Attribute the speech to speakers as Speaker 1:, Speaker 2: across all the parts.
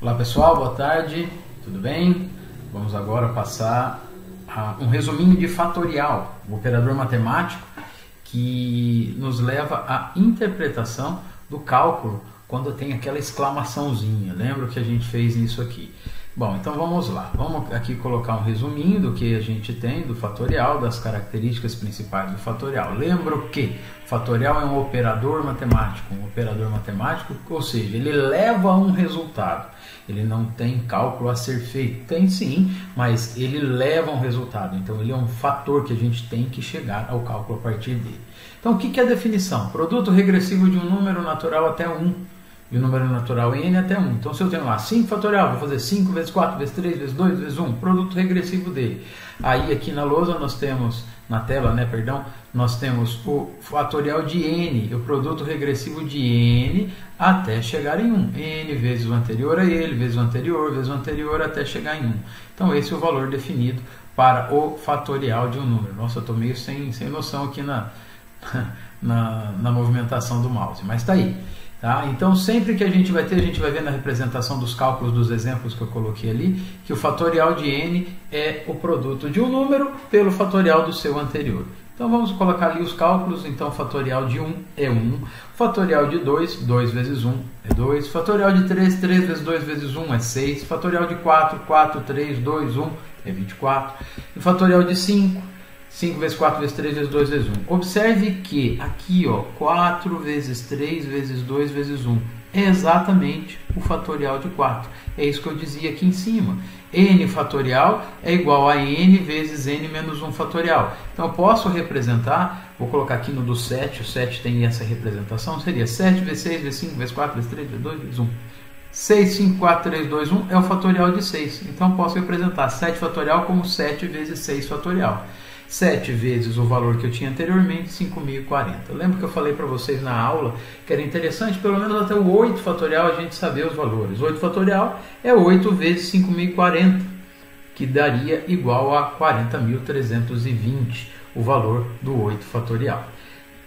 Speaker 1: Olá pessoal, boa tarde, tudo bem? Vamos agora passar a um resuminho de fatorial, o operador matemático que nos leva à interpretação do cálculo quando tem aquela exclamaçãozinha. Lembra que a gente fez isso aqui? Bom, então vamos lá. Vamos aqui colocar um resuminho do que a gente tem do fatorial, das características principais do fatorial. Lembro que o fatorial é um operador matemático, ou seja, ele leva a um resultado. Ele não tem cálculo a ser feito. Tem sim, mas ele leva a um resultado. Então ele é um fator que a gente tem que chegar ao cálculo a partir dele. Então o que é a definição? Produto regressivo de um número natural até 1. E o número natural n até 1. Então se eu tenho lá 5 fatorial, vou fazer 5 vezes 4 vezes 3 vezes 2 vezes 1, produto regressivo dele. Aí aqui na lousa nós temos, na tela, nós temos o fatorial de n, o produto regressivo de n até chegar em 1. n vezes o anterior a ele, vezes o anterior até chegar em 1. Então esse é o valor definido para o fatorial de um número. Nossa, eu estou meio sem noção aqui na movimentação do mouse, mas está aí. Tá? Então sempre que a gente vai ver na representação dos cálculos dos exemplos que eu coloquei ali, que o fatorial de n é o produto de um número pelo fatorial do seu anterior. Então vamos colocar ali os cálculos. Então o fatorial de 1 é 1, fatorial de 2, 2 vezes 1 é 2, fatorial de 3, 3 vezes 2 vezes 1 é 6, fatorial de 4, 4, 3, 2, 1 é 24, e fatorial de 5, 5 vezes 4 vezes 3 vezes 2 vezes 1. Observe que aqui, 4 vezes 3 vezes 2 vezes 1 é exatamente o fatorial de 4. É isso que eu dizia aqui em cima. N fatorial é igual a n vezes n menos 1 fatorial. Então eu posso representar, vou colocar aqui no do 7, o 7 tem essa representação, seria 7 vezes 6 vezes 5 vezes 4 vezes 3 vezes 2 vezes 1. 6, 5, 4, 3, 2, 1 é o fatorial de 6. Então eu posso representar 7 fatorial como 7 vezes 6 fatorial. 7 vezes o valor que eu tinha anteriormente, 5.040. Lembra que eu falei para vocês na aula que era interessante, pelo menos até o 8 fatorial, a gente saber os valores. 8 fatorial é 8 vezes 5.040, que daria igual a 40.320, o valor do 8 fatorial.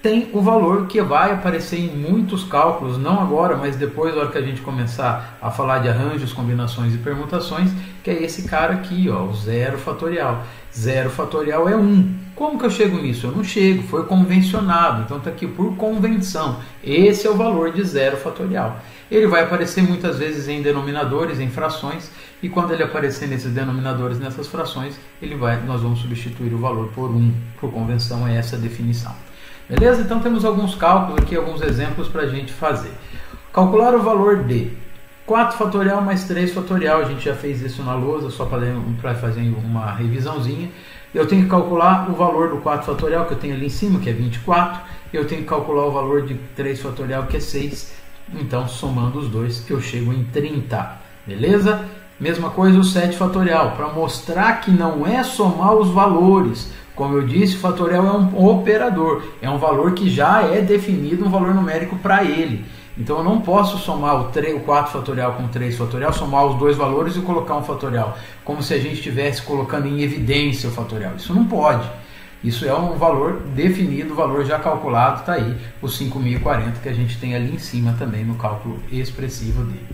Speaker 1: Tem o valor que vai aparecer em muitos cálculos, não agora, mas depois, na hora que a gente começar a falar de arranjos, combinações e permutações, que é esse cara aqui, o zero fatorial. Zero fatorial é 1. Como que eu chego nisso? Eu não chego, foi convencionado, então está aqui por convenção. Esse é o valor de zero fatorial. Ele vai aparecer muitas vezes em denominadores, em frações, e quando ele aparecer nesses denominadores, nessas frações, nós vamos substituir o valor por 1. Por convenção é essa a definição. Beleza? Então temos alguns cálculos aqui, alguns exemplos para a gente fazer. Calcular o valor de 4 fatorial mais 3 fatorial. A gente já fez isso na lousa, só para fazer uma revisãozinha. Eu tenho que calcular o valor do 4 fatorial, que eu tenho ali em cima, que é 24. Eu tenho que calcular o valor de 3 fatorial, que é 6. Então, somando os dois, eu chego em 30. Beleza? Mesma coisa o 7 fatorial, para mostrar que não é somar os valores. Como eu disse, o fatorial é um operador, é um valor que já é definido, um valor numérico para ele. Então eu não posso somar o 4 fatorial com 3 fatorial, somar os dois valores e colocar um fatorial, como se a gente estivesse colocando em evidência o fatorial. Isso não pode. Isso é um valor definido, valor já calculado, está aí, o 5.040 que a gente tem ali em cima também no cálculo expressivo dele.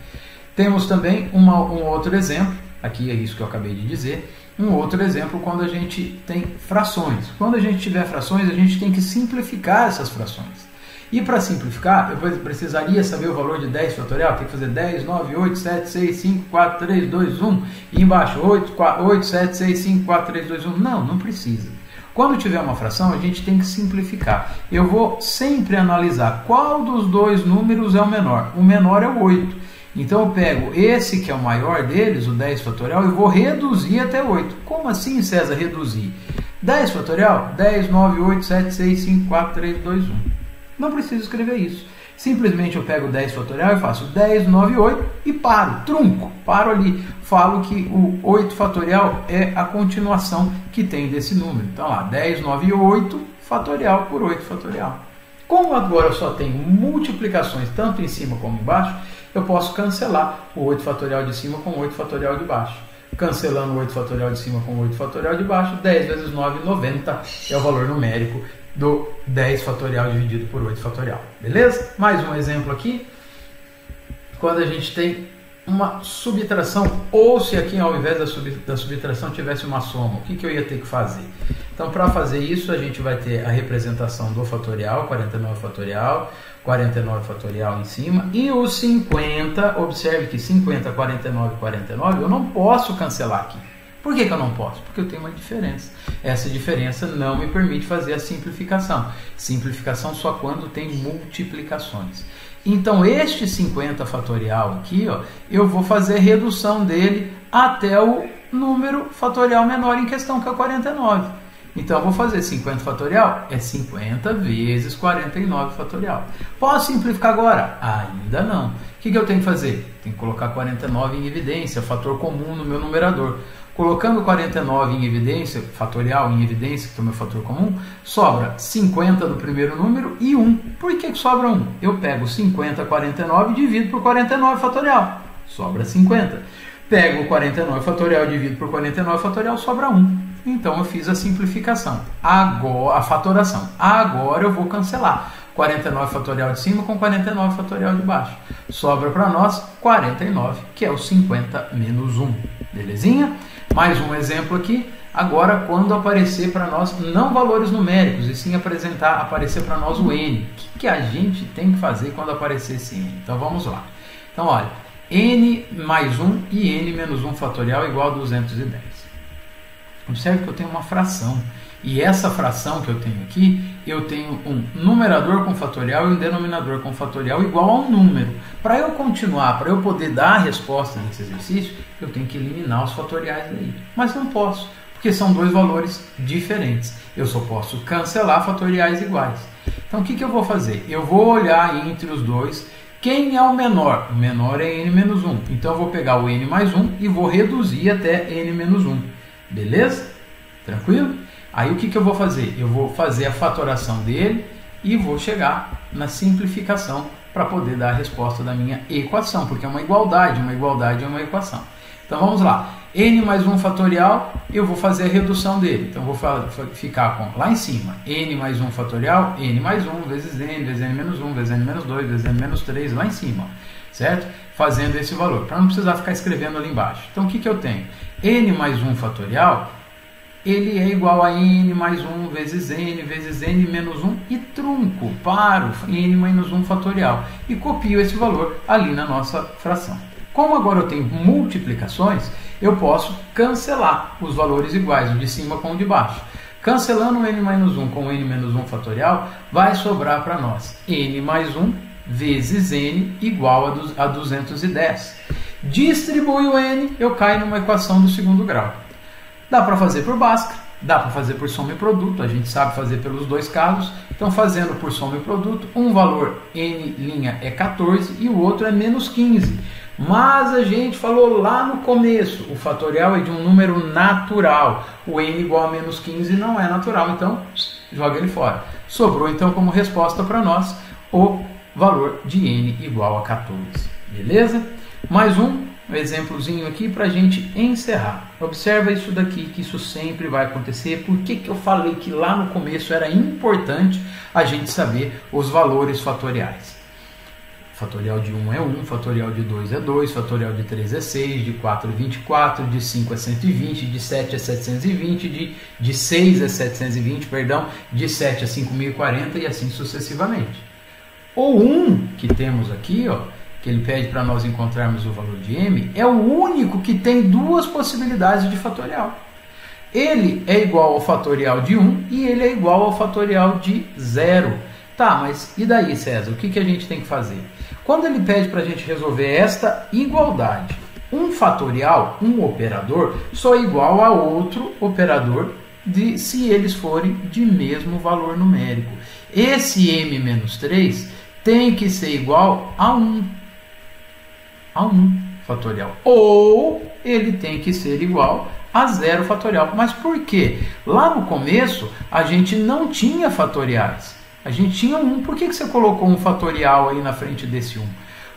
Speaker 1: Temos também um outro exemplo, aqui é isso que eu acabei de dizer. Um outro exemplo quando a gente tem frações. Quando a gente tiver frações, a gente tem que simplificar essas frações. E para simplificar, eu precisaria saber o valor de 10 fatorial. Tem que fazer 10, 9, 8, 7, 6, 5, 4, 3, 2, 1. E embaixo 8, 7, 6, 5, 4, 3, 2, 1. Não precisa. Quando tiver uma fração, a gente tem que simplificar. Eu vou sempre analisar qual dos dois números é o menor. O menor é o 8. Então eu pego esse que é o maior deles, o 10 fatorial, e vou reduzir até 8. Como assim, César, reduzir? 10 fatorial, 10, 9, 8, 7, 6, 5, 4, 3, 2, 1. Não preciso escrever isso. Simplesmente eu pego 10 fatorial e faço 10, 9, 8 e paro, trunco, paro ali. Falo que o 8 fatorial é a continuação que tem desse número. Então lá, 10, 9 e 8 fatorial por 8 fatorial. Como agora eu só tenho multiplicações tanto em cima como embaixo, eu posso cancelar o 8 fatorial de cima com o 8 fatorial de baixo. Cancelando o 8 fatorial de cima com o 8 fatorial de baixo, 10 vezes 9, 90 é o valor numérico do 10 fatorial dividido por 8 fatorial. Beleza? Mais um exemplo aqui. Quando a gente tem uma subtração, ou se aqui ao invés da subtração tivesse uma soma, o que eu ia ter que fazer? Então, para fazer isso, a gente vai ter a representação do fatorial, 49 fatorial em cima, e o 50, observe que 50, 49, 49, eu não posso cancelar aqui. Por que eu não posso? Porque eu tenho uma diferença. Essa diferença não me permite fazer a simplificação. Simplificação só quando tem multiplicações. Então, este 50 fatorial aqui, ó, eu vou fazer redução dele até o número fatorial menor em questão, que é o 49. Então, eu vou fazer 50 fatorial, é 50 vezes 49 fatorial. Posso simplificar agora? Ainda não. O que eu tenho que fazer? Tenho que colocar 49 em evidência, fator comum no meu numerador. Colocando 49 em evidência, fatorial em evidência, que é o meu fator comum, sobra 50 do primeiro número e 1. Por que sobra 1? Eu pego 50, 49 e divido por 49 fatorial. Sobra 50. Pego o 49 fatorial e divido por 49 fatorial, sobra 1. Então eu fiz a simplificação, agora, a fatoração. Agora eu vou cancelar 49 fatorial de cima com 49 fatorial de baixo. Sobra para nós 49, que é o 50 menos 1. Belezinha? Mais um exemplo aqui. Agora, quando aparecer para nós não valores numéricos, e sim aparecer para nós o n. O que a gente tem que fazer quando aparecer esse n? Então vamos lá. Então olha, n mais 1 e n menos 1 fatorial igual a 210. Observe que eu tenho uma fração. E essa fração que eu tenho aqui, eu tenho um numerador com fatorial e um denominador com fatorial igual a um número. Para eu continuar, para eu poder dar a resposta nesse exercício, eu tenho que eliminar os fatoriais daí. Mas não posso, porque são dois valores diferentes. Eu só posso cancelar fatoriais iguais. Então o que eu vou fazer? Eu vou olhar entre os dois quem é o menor. O menor é n menos 1. Então eu vou pegar o n mais 1 e vou reduzir até n menos 1. Beleza? Tranquilo? Aí o que eu vou fazer? Eu vou fazer a fatoração dele e vou chegar na simplificação para poder dar a resposta da minha equação, porque é uma igualdade é uma equação. Então vamos lá. N mais 1 fatorial, eu vou fazer a redução dele. Então vou ficar com, lá em cima, n mais 1 fatorial, n mais 1 vezes n menos 1, vezes n menos 2, vezes n menos 3, lá em cima. Certo? Fazendo esse valor, para não precisar ficar escrevendo ali embaixo. Então o que eu tenho? N mais 1 fatorial, ele é igual a n mais 1 vezes n menos 1 e trunco, paro, n menos 1 fatorial. E copio esse valor ali na nossa fração. Como agora eu tenho multiplicações, eu posso cancelar os valores iguais, o de cima com o de baixo. Cancelando o n menos 1 com o n menos 1 fatorial, vai sobrar para nós n mais 1 vezes n igual a 210. Distribui o n, eu caio numa equação do segundo grau. Dá para fazer por Bhaskara, dá para fazer por soma e produto, a gente sabe fazer pelos dois casos. Então, fazendo por soma e produto, um valor n' é 14 e o outro é menos 15. Mas a gente falou lá no começo, o fatorial é de um número natural. O n igual a menos 15 não é natural, então joga ele fora. Sobrou então como resposta para nós o valor de n igual a 14. Beleza? Mais um exemplozinho aqui para a gente encerrar. Observa isso daqui, que isso sempre vai acontecer. Por que eu falei que lá no começo era importante a gente saber os valores fatoriais? Fatorial de 1 é 1, fatorial de 2 é 2, fatorial de 3 é 6, de 4 é 24, de 5 é 120, de 7 é 720, de 6 é 720, perdão, de 7 é 5040 e assim sucessivamente. O 1 que temos aqui, ó, que ele pede para nós encontrarmos o valor de m, é o único que tem duas possibilidades de fatorial. Ele é igual ao fatorial de 1 e ele é igual ao fatorial de 0. Tá, mas e daí, César? O que a gente tem que fazer? Quando ele pede para a gente resolver esta igualdade, um fatorial, um operador, só é igual a outro operador se eles forem de mesmo valor numérico. Esse m-3 tem que ser igual a 1. A 1 fatorial. Ou ele tem que ser igual a 0 fatorial. Mas por quê? Lá no começo, a gente não tinha fatoriais. A gente tinha 1. Por que você colocou um fatorial aí na frente desse 1?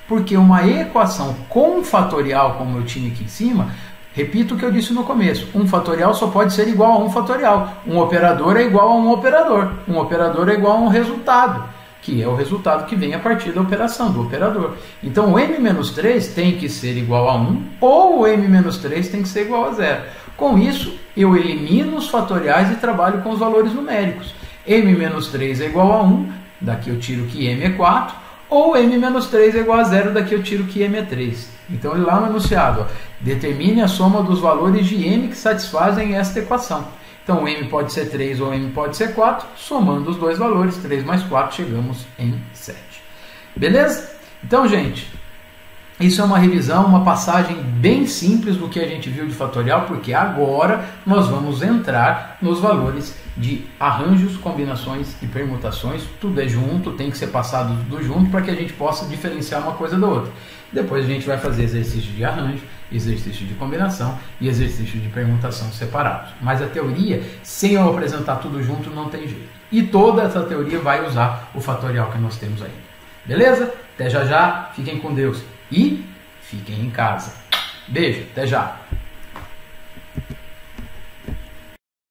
Speaker 1: Porque uma equação com fatorial, como eu tinha aqui em cima, repito o que eu disse no começo, um fatorial só pode ser igual a um fatorial. Um operador é igual a um operador. Um operador é igual a um resultado. que é o resultado que vem a partir da operação, do operador. Então o m-3 tem que ser igual a 1 ou o m-3 tem que ser igual a 0. Com isso, eu elimino os fatoriais e trabalho com os valores numéricos. m-3 é igual a 1, daqui eu tiro que m é 4, ou m-3 é igual a 0, daqui eu tiro que m é 3. Então lá no enunciado, ó, determine a soma dos valores de m que satisfazem esta equação. Então m pode ser 3 ou m pode ser 4, somando os dois valores, 3 mais 4, chegamos em 7. Beleza? Então, gente, isso é uma revisão, uma passagem bem simples do que a gente viu de fatorial, porque agora nós vamos entrar nos valores de arranjos, combinações e permutações. Tudo é junto, tem que ser passado tudo junto para que a gente possa diferenciar uma coisa da outra. Depois a gente vai fazer exercício de arranjo, exercício de combinação e exercício de permutação separados. Mas a teoria, sem eu apresentar tudo junto, não tem jeito. E toda essa teoria vai usar o fatorial que nós temos aí. Beleza? Até já já, fiquem com Deus e fiquem em casa. Beijo, até já!